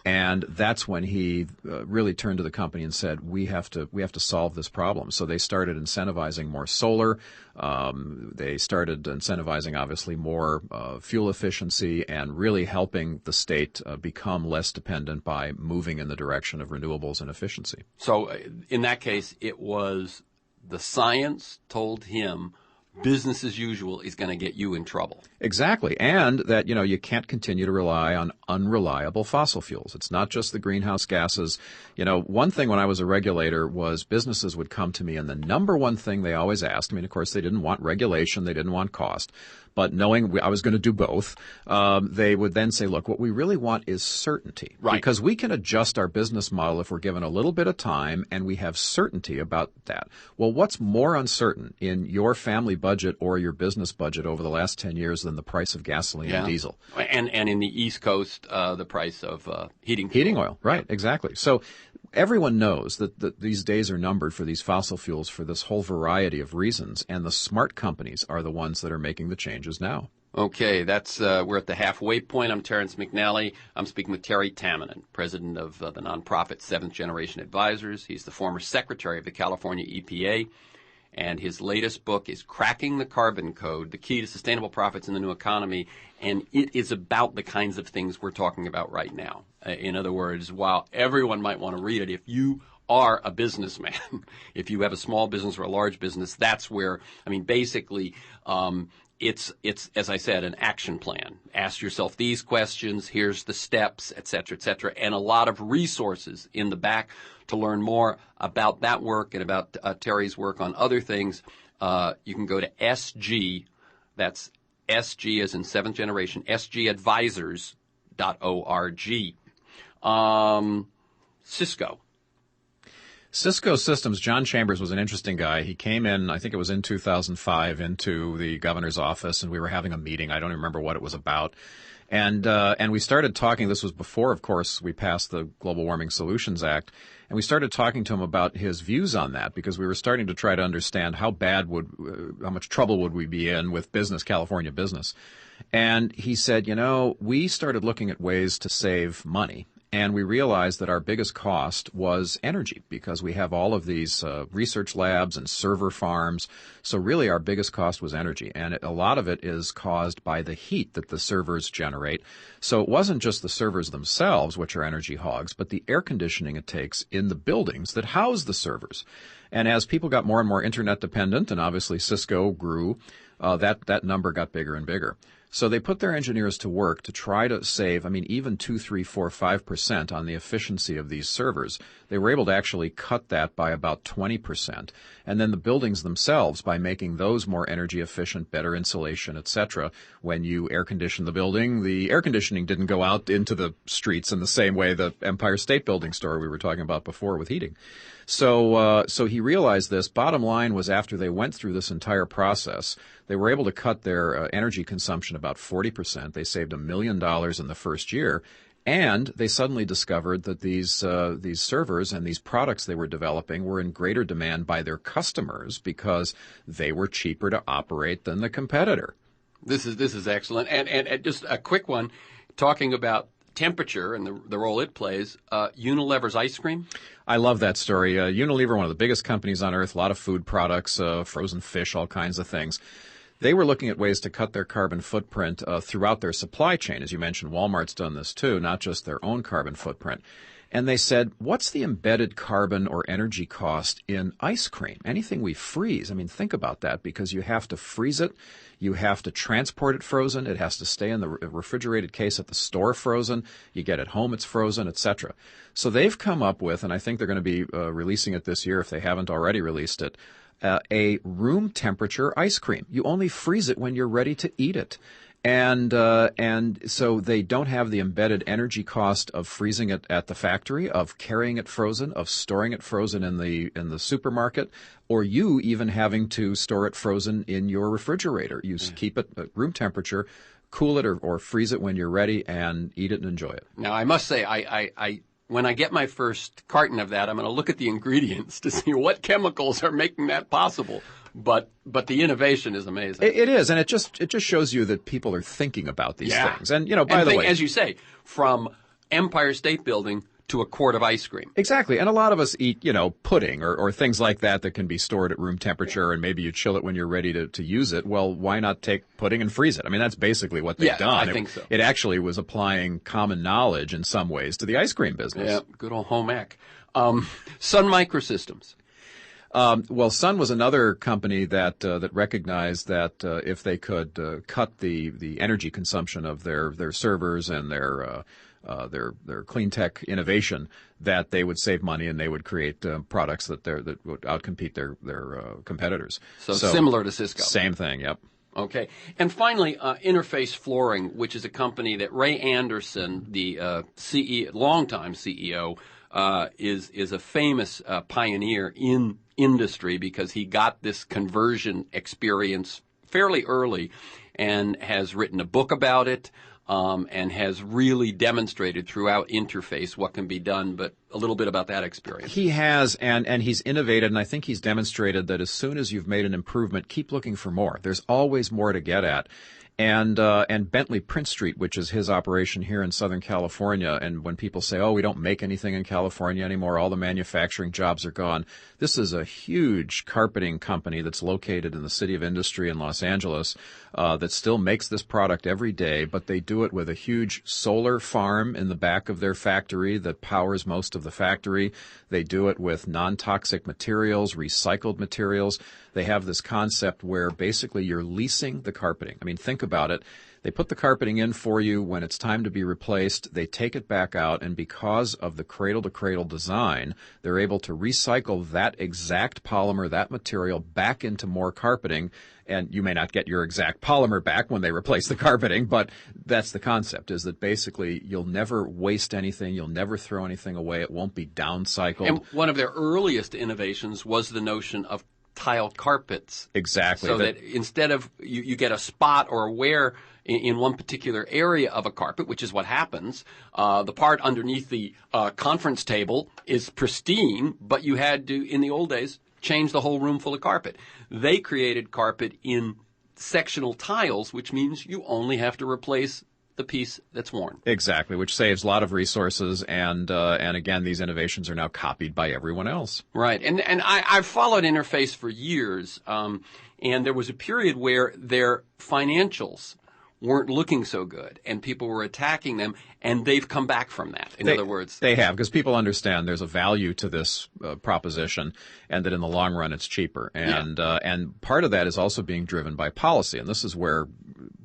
And that's when he really turned to the company and said, we have to solve this problem. So they started incentivizing more solar. They started incentivizing, obviously, more fuel efficiency and really helping the state become less dependent by moving in the direction of renewables and efficiency. So in that case, it was the science told him business as usual is going to get you in trouble. Exactly. And that, you can't continue to rely on unreliable fossil fuels. It's not just the greenhouse gases. One thing when I was a regulator was businesses would come to me, and the number one thing they always asked, of course, they didn't want regulation, they didn't want cost, but knowing I was going to do both, they would then say, look, what we really want is certainty. Right. Because we can adjust our business model if we're given a little bit of time and we have certainty about that. Well, what's more uncertain in your family budget or your business budget over the last 10 years than the price of gasoline and diesel? And in the East Coast, the price of heating oil. Right, exactly. So everyone knows that these days are numbered for these fossil fuels for this whole variety of reasons, and the smart companies are the ones that are making the changes now. Okay, we're at the halfway point. I'm Terrence McNally. I'm speaking with Terry Tamminen, president of the nonprofit Seventh Generation Advisors. He's the former secretary of the California EPA, and his latest book is Cracking the Carbon Code, the Key to Sustainable Profits in the New Economy, and it is about the kinds of things we're talking about right now. In other words, while everyone might want to read it, if you are a businessman. If you have a small business or a large business, that's where, basically, it's, as I said, an action plan. Ask yourself these questions, here's the steps, et cetera, and a lot of resources in the back to learn more about that work and about Terry's work on other things. You can go to SG, that's SG as in seventh generation, sgadvisors.org. Cisco. Cisco Systems, John Chambers was an interesting guy. He came in, I think it was in 2005, into the governor's office, and we were having a meeting. I don't remember what it was about. And we started talking. This was before, of course, we passed the Global Warming Solutions Act. And we started talking to him about his views on that, because we were starting to try to understand how much trouble would we be in with business, California business. And he said, we started looking at ways to save money. And we realized that our biggest cost was energy, because we have all of these research labs and server farms. So really our biggest cost was energy. And a lot of it is caused by the heat that the servers generate. So it wasn't just the servers themselves, which are energy hogs, but the air conditioning it takes in the buildings that house the servers. And as people got more and more internet dependent, and obviously Cisco grew, that number got bigger and bigger. So they put their engineers to work to try to save, even 2, 3, 4, 5% on the efficiency of these servers. They were able to actually cut that by about 20%. And then the buildings themselves, by making those more energy efficient, better insulation, etc. When you air condition the building, the air conditioning didn't go out into the streets in the same way the Empire State Building story we were talking about before with heating. So he realized this. Bottom line was, after they went through this entire process, they were able to cut their energy consumption about 40%. They saved $1 million in the first year. And they suddenly discovered that these servers and these products they were developing were in greater demand by their customers, because they were cheaper to operate than the competitor. This is excellent. And just a quick one, talking about temperature and the role it plays, Unilever's ice cream. I love that story. Unilever, one of the biggest companies on earth, a lot of food products, frozen fish, all kinds of things. They were looking at ways to cut their carbon footprint throughout their supply chain. As you mentioned, Walmart's done this too, not just their own carbon footprint. And they said, what's the embedded carbon or energy cost in ice cream? Anything we freeze. Think about that, because you have to freeze it. You have to transport it frozen. It has to stay in the refrigerated case at the store frozen. You get it home, it's frozen, etc. So they've come up with, and I think they're going to be releasing it this year if they haven't already released it, a room temperature ice cream. You only freeze it when you're ready to eat it. And so they don't have the embedded energy cost of freezing it at the factory, of carrying it frozen, of storing it frozen in the supermarket, or you even having to store it frozen in your refrigerator. You keep it at room temperature, cool it or freeze it when you're ready, and eat it and enjoy it. Now, I must say, I when I get my first carton of that, I'm going to look at the ingredients to see what chemicals are making that possible. But the innovation is amazing. It is, and it just shows you that people are thinking about these things. And by the way, as you say, from Empire State Building to a quart of ice cream. Exactly. And a lot of us eat, pudding or things like that can be stored at room temperature, and maybe you chill it when you're ready to use it. Well, why not take pudding and freeze it? That's basically what they've done. I think so. It actually was applying common knowledge in some ways to the ice cream business. Yeah, good old home ec. Sun Microsystems. Sun was another company that recognized that if they could cut the energy consumption of their servers and their clean tech innovation, that they would save money and they would create products that would outcompete their competitors. So similar to Cisco. Same thing. Yep. Okay. And finally, Interface Flooring, which is a company that Ray Anderson, the longtime CEO, is a famous pioneer in industry, because he got this conversion experience fairly early and has written a book about it, and has really demonstrated throughout Interface what can be done. But a little bit about that experience. He has, and he's innovated, and I think he's demonstrated that as soon as you've made an improvement, keep looking for more. There's always more to get at. and Bentley Print Street, which is his operation here in Southern California. And when people say, oh, we don't make anything in California anymore, all the manufacturing jobs are gone. This is a huge carpeting company that's located in the City of Industry in Los Angeles that still makes this product every day, but they do it with a huge solar farm in the back of their factory that powers most of the factory. They do it with non-toxic materials, recycled materials. They have this concept where basically you're leasing the carpeting. I mean, think about it. They put the carpeting in for you. When it's time to be replaced, they take it back out, and because of the cradle-to-cradle design, they're able to recycle that exact polymer, that material, back into more carpeting. And you may not get your exact polymer back when they replace the carpeting, but that's the concept, is that basically you'll never waste anything, you'll never throw anything away, it won't be downcycled. And one of their earliest innovations was the notion of tile carpets. Exactly. So that instead of you get a spot or a wear in one particular area of a carpet, which is what happens, the part underneath the conference table is pristine, but you had to, in the old days, change the whole room full of carpet. They created carpet in sectional tiles, which means you only have to replace the piece that's worn. Exactly, which saves a lot of resources, and again, these innovations are now copied by everyone else. Right, and I've followed Interface for years, and there was a period where their financials weren't looking so good, and people were attacking them, and they've come back from that. In other words, they have, because people understand there's a value to this proposition, and that in the long run it's cheaper. And part of that is also being driven by policy, and this is where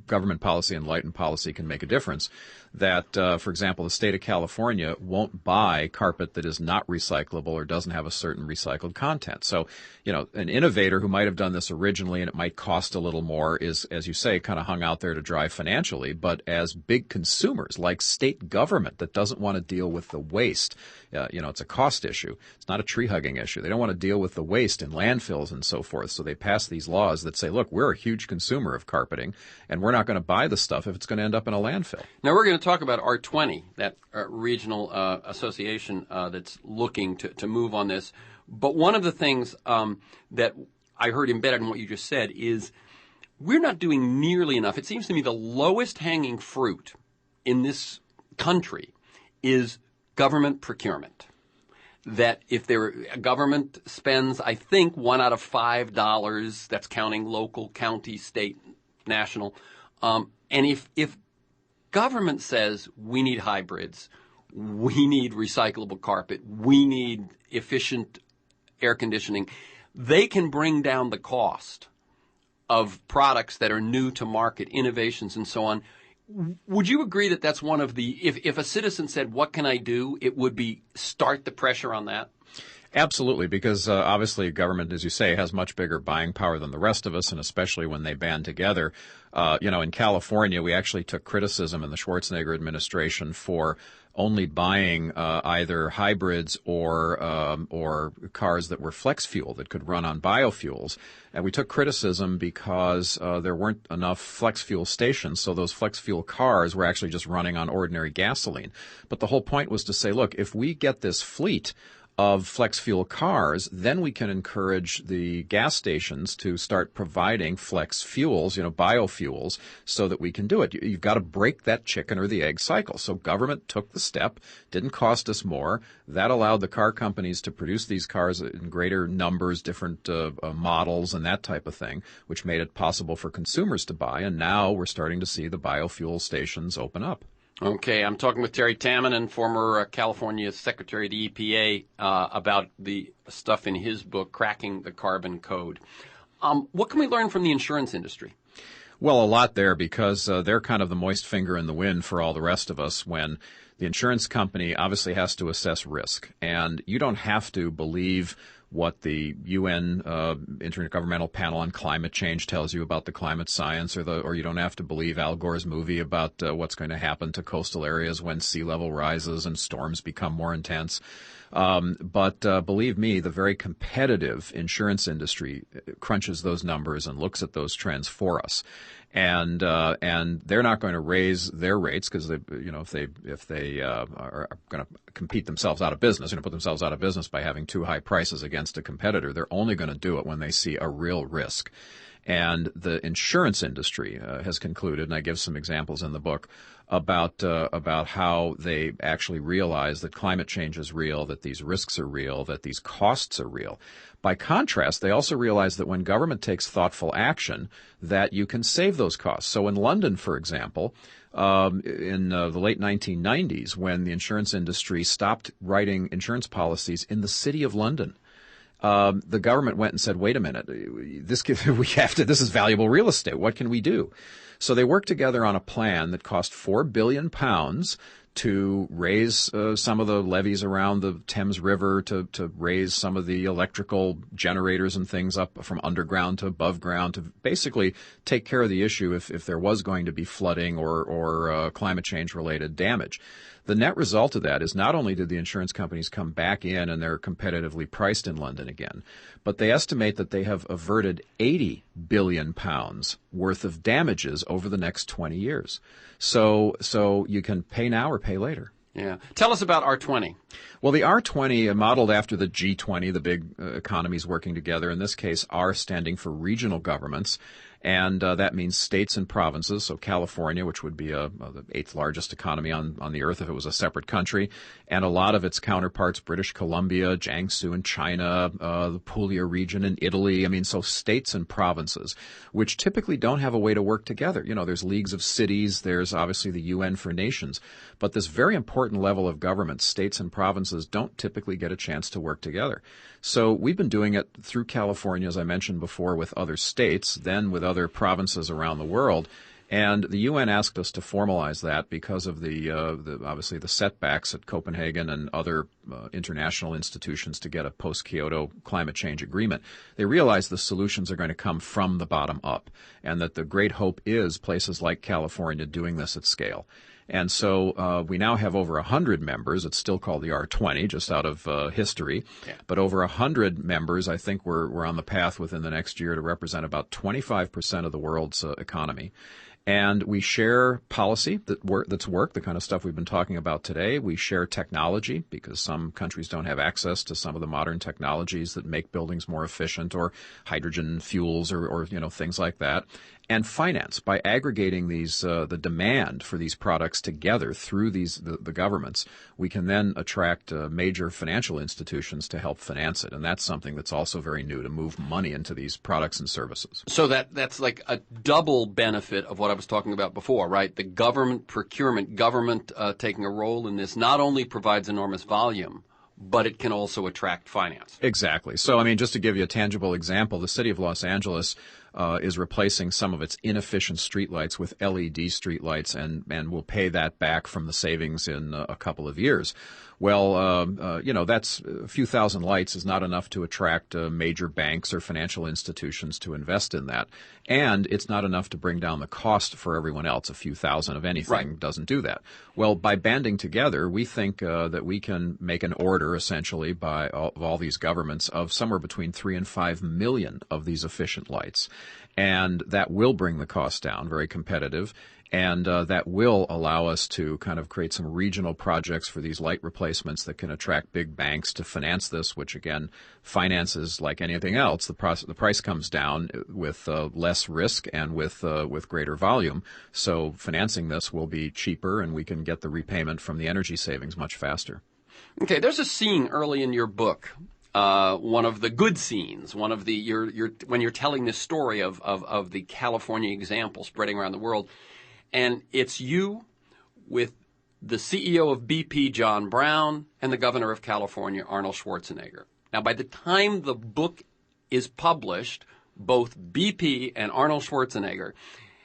government policy and enlightened policy can make a difference. That, for example, the state of California won't buy carpet that is not recyclable or doesn't have a certain recycled content. So, an innovator who might have done this originally and it might cost a little more is, as you say, kind of hung out there to dry financially. But as big consumers, like state government that doesn't want to deal with the waste, it's a cost issue. It's not a tree hugging issue. They don't want to deal with the waste in landfills and so forth. So they pass these laws that say, look, we're a huge consumer of carpeting, and we're not going to buy the stuff if it's going to end up in a landfill. Now we're going to talk about R20, that regional association that's looking to move on this. But one of the things that I heard embedded in what you just said is we're not doing nearly enough. It seems to me the lowest hanging fruit in this country is government procurement. That if a government spends, I think, $1 out of $5, that's counting local, county, state, national, and if government says we need hybrids, we need recyclable carpet, we need efficient air conditioning, they can bring down the cost of products that are new to market, innovations and so on. Would you agree that that's one of the, if a citizen said, what can I do, it would be start the pressure on that? Absolutely, because obviously government, as you say, has much bigger buying power than the rest of us, and especially when they band together. In California, we actually took criticism in the Schwarzenegger administration for only buying either hybrids or cars that were flex fuel that could run on biofuels. And we took criticism because there weren't enough flex fuel stations, so those flex fuel cars were actually just running on ordinary gasoline. But the whole point was to say, look, if we get this fleet of flex fuel cars, then we can encourage the gas stations to start providing flex fuels, biofuels, so that we can do it. You've got to break that chicken or the egg cycle. So government took the step, didn't cost us more. That allowed the car companies to produce these cars in greater numbers, different models and that type of thing, which made it possible for consumers to buy. And now we're starting to see the biofuel stations open up. Okay, I'm talking with Terry Tamminen, former California Secretary of the EPA, about the stuff in his book, Cracking the Carbon Code. What can we learn from the insurance industry? Well, a lot there, because they're kind of the moist finger in the wind for all the rest of us when the insurance company obviously has to assess risk. And you don't have to believe what the UN Intergovernmental Panel on Climate Change tells you about the climate science, or you don't have to believe Al Gore's movie about what's going to happen to coastal areas when sea level rises and storms become more intense. But believe me, the very competitive insurance industry crunches those numbers and looks at those trends for us. And they're not going to raise their rates because if they are going to compete themselves out of business, put themselves out of business by having too high prices against a competitor, they're only going to do it when they see a real risk. And the insurance industry has concluded, and I give some examples in the book, about how they actually realize that climate change is real, that these risks are real, that these costs are real. By contrast, they also realize that when government takes thoughtful action, that you can save those costs. So in London, for example, in the late 1990s, when the insurance industry stopped writing insurance policies in the city of London, the government went and said, wait a minute, this is valuable real estate. What can we do? So they worked together on a plan that cost £4 billion to raise some of the levees around the Thames River, to raise some of the electrical generators and things up from underground to above ground, to basically take care of the issue if there was going to be flooding or climate change related damage. The net result of that is not only did the insurance companies come back in and they're competitively priced in London again, but they estimate that they have averted £80 billion worth of damages over the next 20 years. So you can pay now or pay later. Yeah. Tell us about R20. Well, the R20, modeled after the G20, the big economies working together, in this case, R standing for regional governments. And that means states and provinces. So California, which would be the eighth largest economy on the earth if it was a separate country, and a lot of its counterparts, British Columbia, Jiangsu in China, the Puglia region in Italy. I mean, so states and provinces, which typically don't have a way to work together. You know, there's leagues of cities, there's obviously the UN for nations, but this very important level of government, states and provinces, don't typically get a chance to work together. So we've been doing it through California, as I mentioned before, with other states, then with other provinces around the world. And the UN asked us to formalize that because of the obviously the setbacks at Copenhagen and other international institutions to get a post-Kyoto climate change agreement. They realized the solutions are going to come from the bottom up, and that the great hope is places like California doing this at scale. And so we now have over 100 members. It's still called the R20, just out of history. Yeah. But over 100 members, I think we're on the path within the next year to represent about 25% of the world's economy. And we share policy that's work, the kind of stuff we've been talking about today. We share technology because some countries don't have access to some of the modern technologies that make buildings more efficient, or hydrogen fuels or things like that. And finance, by aggregating these the demand for these products together through the governments, we can then attract major financial institutions to help finance it. And that's something that's also very new, to move money into these products and services. So that's like a double benefit of what I was talking about before, right? The government procurement, government taking a role in this, not only provides enormous volume, but it can also attract finance. Exactly. So, I mean, just to give you a tangible example, the city of Los Angeles is replacing some of its inefficient streetlights with LED streetlights, and will pay that back from the savings in a couple of years. Well, that's a few thousand lights is not enough to attract major banks or financial institutions to invest in that. And it's not enough to bring down the cost for everyone else. A few thousand of anything doesn't do that. Well, by banding together, we think that we can make an order, essentially, by all these governments of somewhere between 3 and 5 million of these efficient lights. And that will bring the cost down, very competitive. And that will allow us to kind of create some regional projects for these light replacements that can attract big banks to finance this, which, again, finances like anything else. The price comes down with less risk and with greater volume. So financing this will be cheaper, and we can get the repayment from the energy savings much faster. Okay, there's a scene early in your book. One of the good scenes, one of the when you're telling this story of the California example spreading around the world, and it's you with the CEO of BP, John Brown, and the governor of California, Arnold Schwarzenegger. Now, by the time the book is published, both BP and Arnold Schwarzenegger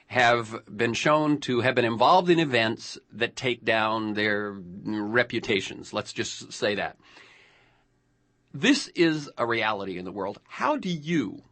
have been shown to have been involved in events that take down their reputations. Let's just say that. This is a reality in the world. How do you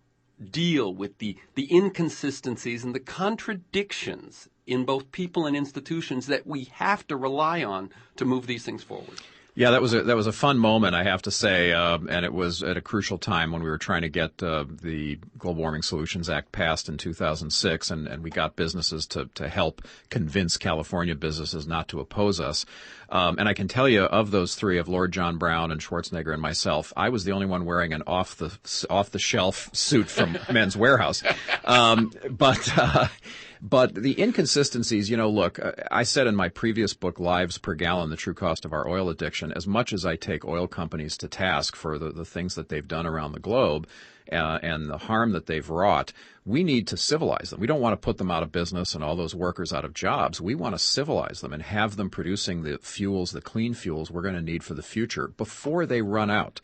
deal with the inconsistencies and the contradictions in both people and institutions that we have to rely on to move these things forward? Yeah, that was a fun moment, I have to say, and it was at a crucial time when we were trying to get the Global Warming Solutions Act passed in 2006, and we got businesses to help convince California businesses not to oppose us. And I can tell you, of those three, of Lord John Brown and Schwarzenegger and myself, I was the only one wearing an off the shelf suit from Men's Warehouse. But the inconsistencies, look, I said in my previous book, Lives Per Gallon, The True Cost of Our Oil Addiction, as much as I take oil companies to task for the things that they've done around the globe and the harm that they've wrought, we need to civilize them. We don't want to put them out of business and all those workers out of jobs. We want to civilize them and have them producing the fuels, the clean fuels we're going to need for the future before they run out.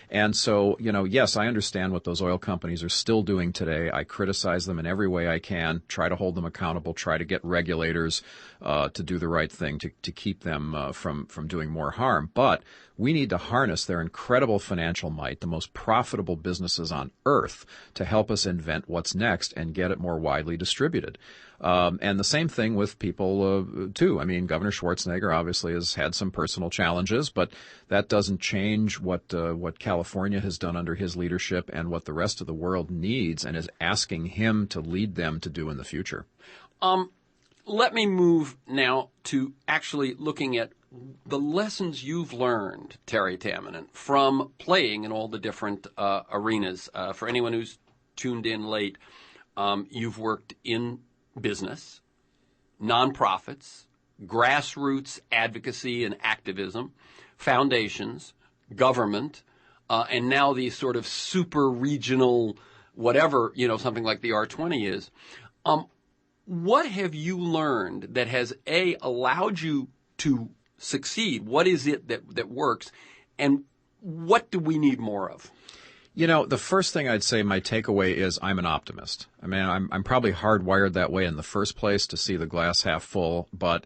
And so, yes, I understand what those oil companies are still doing today. I criticize them in every way I can, try to hold them accountable, try to get regulators to do the right thing to keep them from doing more harm. But we need to harness their incredible financial might, the most profitable businesses on earth, to help us invent what's next and get it more widely distributed. And the same thing with people, too. I mean, Governor Schwarzenegger obviously has had some personal challenges, but that doesn't change what California has done under his leadership and what the rest of the world needs and is asking him to lead them to do in the future. Let me move now to actually looking at the lessons you've learned, Terry Tamminen, from playing in all the different arenas. For anyone who's tuned in late, you've worked in business, nonprofits, grassroots advocacy and activism, foundations, government, and now these sort of super regional, whatever, something like the R20 is. What have you learned that has, A, allowed you to succeed? What is it that works? And what do we need more of? The first thing I'd say, my takeaway is I'm an optimist. I mean, I'm probably hardwired that way in the first place to see the glass half full, but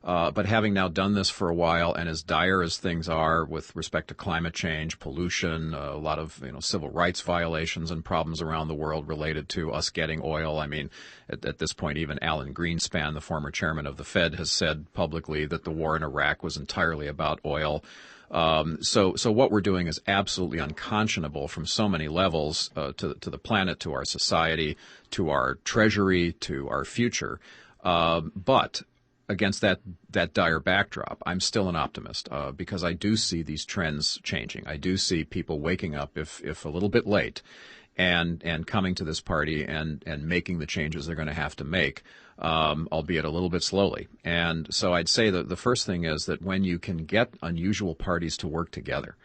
having now done this for a while and as dire as things are with respect to climate change, pollution, a lot of, civil rights violations and problems around the world related to us getting oil. I mean, at this point, even Alan Greenspan, the former chairman of the Fed, has said publicly that the war in Iraq was entirely about oil. So what we're doing is absolutely unconscionable from so many levels, to the planet, to our society, to our treasury, to our future. But against that dire backdrop, I'm still an optimist, because I do see these trends changing. I do see people waking up, if a little bit late, and coming to this party and making the changes they're going to have to make. Albeit a little bit slowly. And so I'd say that the first thing is that when you can get unusual parties to work together,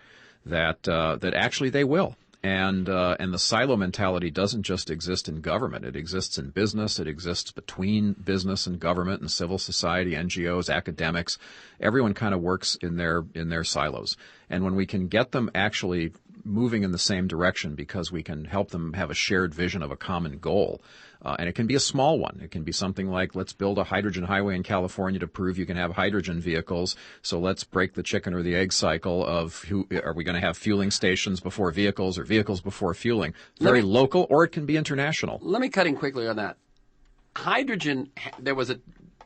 that actually they will. And the silo mentality doesn't just exist in government. It exists in business. It exists between business and government and civil society, NGOs, academics. Everyone kind of works in their silos. And when we can get them actually moving in the same direction because we can help them have a shared vision of a common goal, and it can be a small one. It can be something like, let's build a hydrogen highway in California to prove you can have hydrogen vehicles. So let's break the chicken or the egg cycle of are we going to have fueling stations before vehicles or vehicles before fueling? Very local, or it can be international. Let me cut in quickly on that. Hydrogen, there was a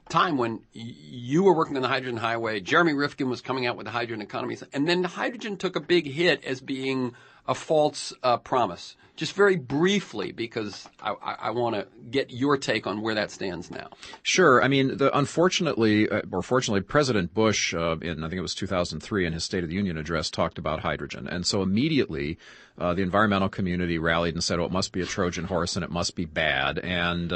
time when you were working on the hydrogen highway. Jeremy Rifkin was coming out with the hydrogen economy. And then hydrogen took a big hit as being a false promise. Just very briefly, because I want to get your take on where that stands now. Sure. I mean, unfortunately, or fortunately, President Bush, in I think it was 2003, in his State of the Union address, talked about hydrogen. And so immediately, the environmental community rallied and said, oh, it must be a Trojan horse and it must be bad, and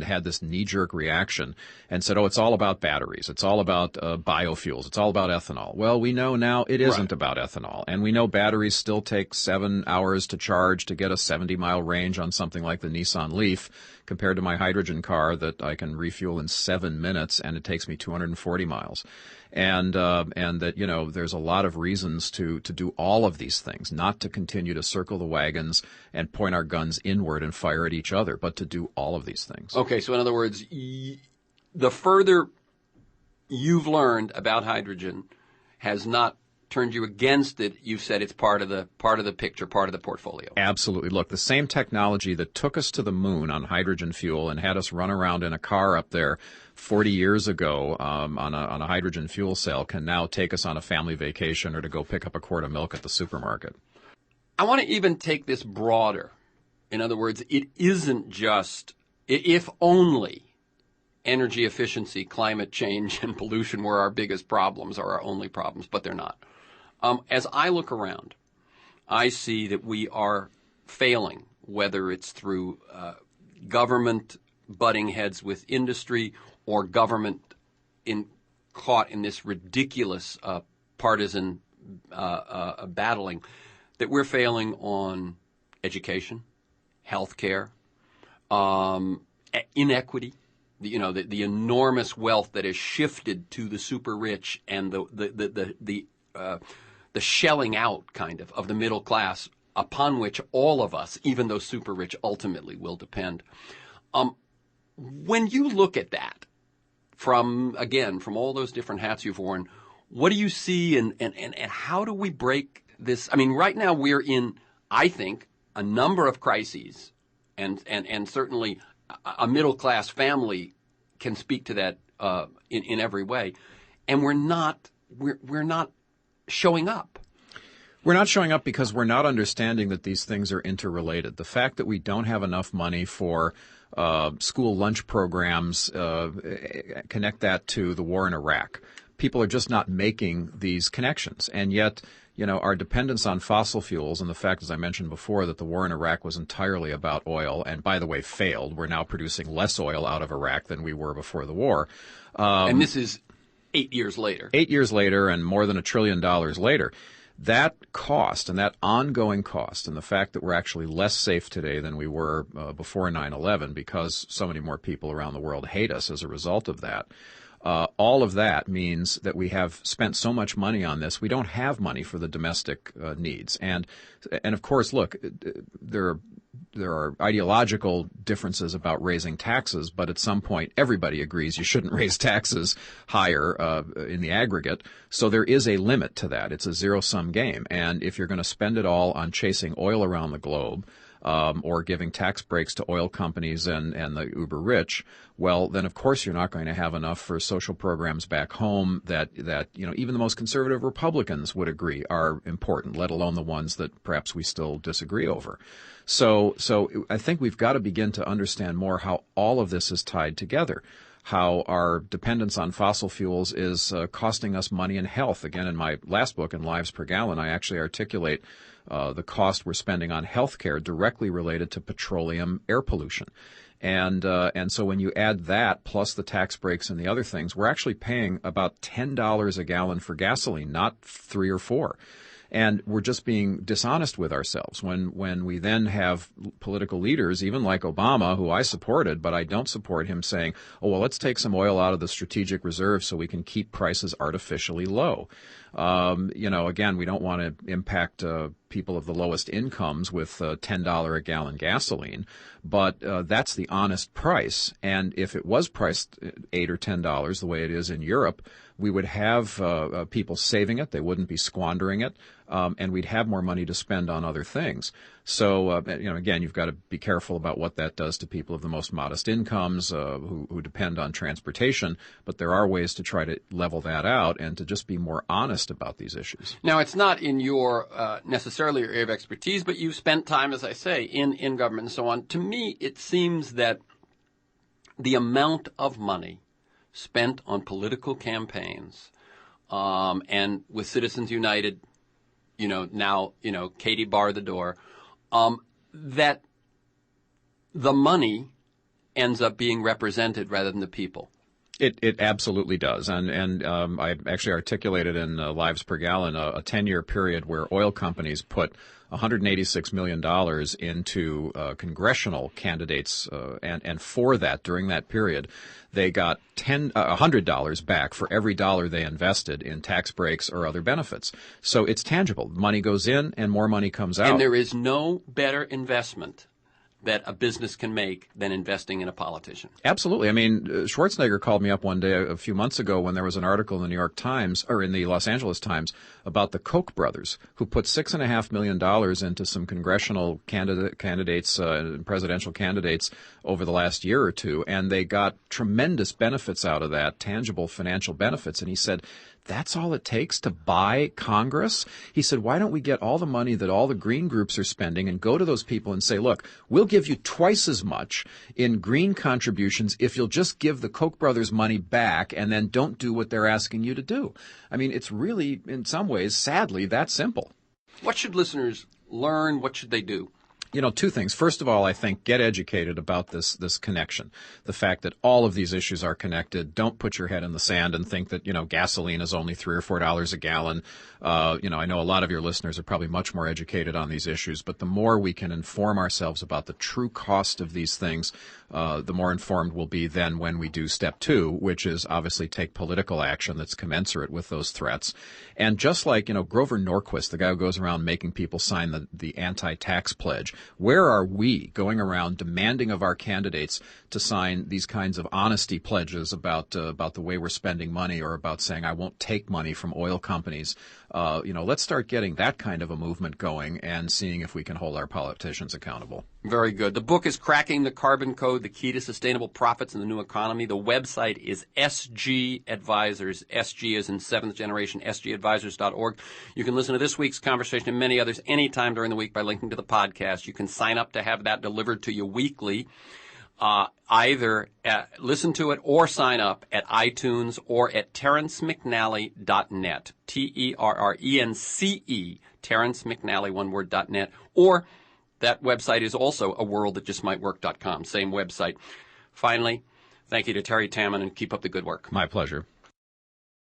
had this knee-jerk reaction and said, oh, it's all about batteries. It's all about biofuels. It's all about ethanol. Well, we know now it isn't about ethanol. And we know batteries still take 7 hours to charge to get a 70-mile range on something like the Nissan Leaf, compared to my hydrogen car that I can refuel in 7 minutes and it takes me 240 miles. And that, there's a lot of reasons to do all of these things, not to continue to circle the wagons and point our guns inward and fire at each other, but to do all of these things. Okay, so in other words, the further you've learned about hydrogen has not turned you against it, you've said it's part of the picture, part of the portfolio. Absolutely. Look, the same technology that took us to the moon on hydrogen fuel and had us run around in a car up there 40 years ago on a hydrogen fuel cell can now take us on a family vacation or to go pick up a quart of milk at the supermarket. I want to even take this broader. In other words, it isn't just, if only energy efficiency, climate change, and pollution were our biggest problems or our only problems, but they're not. As I look around, I see that we are failing, whether it's through government butting heads with industry or government caught in this ridiculous partisan battling, that we're failing on education, healthcare, inequity. The enormous wealth that is shifted to the super rich and the shelling out kind of the middle class upon which all of us, even those super rich, ultimately will depend. When you look at that from all those different hats you've worn, what do you see and how do we break this? I mean, right now we're in, I think, a number of crises and certainly a middle class family can speak to that in every way, and we're not showing up. We're not showing up because we're not understanding that these things are interrelated. The fact that we don't have enough money for school lunch programs, connect that to the war in Iraq. People are just not making these connections, and yet, our dependence on fossil fuels and the fact, as I mentioned before, that the war in Iraq was entirely about oil, and by the way, failed. We're now producing less oil out of Iraq than we were before the war. And this is 8 years later. 8 years later and more than $1 trillion later. That cost and that ongoing cost and the fact that we're actually less safe today than we were before 9/11 because so many more people around the world hate us as a result of that, all of that means that we have spent so much money on this, we don't have money for the domestic needs. And of course, look, there are ideological differences about raising taxes, but at some point everybody agrees you shouldn't raise taxes higher in the aggregate. So there is a limit to that. It's a zero-sum game. And if you're going to spend it all on chasing oil around the globe, or giving tax breaks to oil companies and the uber rich, well, then of course you're not going to have enough for social programs back home that even the most conservative Republicans would agree are important, let alone the ones that perhaps we still disagree over. So I think we've got to begin to understand more how all of this is tied together. How our dependence on fossil fuels is costing us money and health. Again, in my last book, In Lives Per Gallon, I actually articulate the cost we're spending on health care directly related to petroleum air pollution. And so when you add that plus the tax breaks and the other things, we're actually paying about $10 a gallon for gasoline, not 3 or 4. And we're just being dishonest with ourselves when we then have political leaders, even like Obama, who I supported, but I don't support him, saying, oh, well, let's take some oil out of the strategic reserve so we can keep prices artificially low. Again, we don't want to impact people of the lowest incomes with $10 a gallon gasoline, but that's the honest price. And if it was priced $8 or $10 the way it is in Europe, we would have people saving it. They wouldn't be squandering it. And we'd have more money to spend on other things. So, again, you've got to be careful about what that does to people of the most modest incomes who depend on transportation. But there are ways to try to level that out and to just be more honest about these issues. Now, it's not in your necessarily your area of expertise, but you've spent time, as I say, in government and so on. To me, it seems that the amount of money spent on political campaigns and with Citizens United, now, Katie bar the door, that the money ends up being represented rather than the people. It absolutely does. And I actually articulated in Lives Per Gallon a 10-year period where oil companies put $186 million into congressional candidates, and for that, during that period, they got $100 back for every dollar they invested in tax breaks or other benefits. So it's tangible. Money goes in and more money comes out. And there is no better investment that a business can make than investing in a politician. Absolutely. I mean, Schwarzenegger called me up one day a few months ago when there was an article in the New York Times, or in the Los Angeles Times, about the Koch brothers, who put $6.5 million into some congressional candidates, presidential candidates over the last year or two, and they got tremendous benefits out of that, tangible financial benefits. And he said, that's all it takes to buy Congress? He said, why don't we get all the money that all the green groups are spending and go to those people and say, look, we'll give you twice as much in green contributions if you'll just give the Koch brothers money back and then don't do what they're asking you to do. I mean, it's really, in some ways, sadly, that simple. What should listeners learn? What should they do? You know, two things. First of all, I think get educated about this connection. The fact that all of these issues are connected. Don't put your head in the sand and think that, gasoline is only $3 or $4 a gallon. I know a lot of your listeners are probably much more educated on these issues, but the more we can inform ourselves about the true cost of these things, the more informed we'll be then when we do step two, which is obviously take political action that's commensurate with those threats. And just like, Grover Norquist, the guy who goes around making people sign the anti-tax pledge, where are we going around demanding of our candidates to sign these kinds of honesty pledges about the way we're spending money, or about saying I won't take money from oil companies? Let's start getting that kind of a movement going and seeing if we can hold our politicians accountable. Very good. The book is Cracking the Carbon Code, The Key to Sustainable Profits in the New Economy. The website is SG Advisors. SG is in seventh generation, sgadvisors.org. You can listen to this week's conversation and many others anytime during the week by linking to the podcast. You can sign up to have that delivered to you weekly. Either listen to it or sign up at iTunes or at TerrenceMcNally.net, TERRENCE, Terrence McNally, one word, .net, or that website is also aworldthatjustmightwork.com, same website. Finally, thank you to Terry Tamminen. Keep up the good work. My pleasure.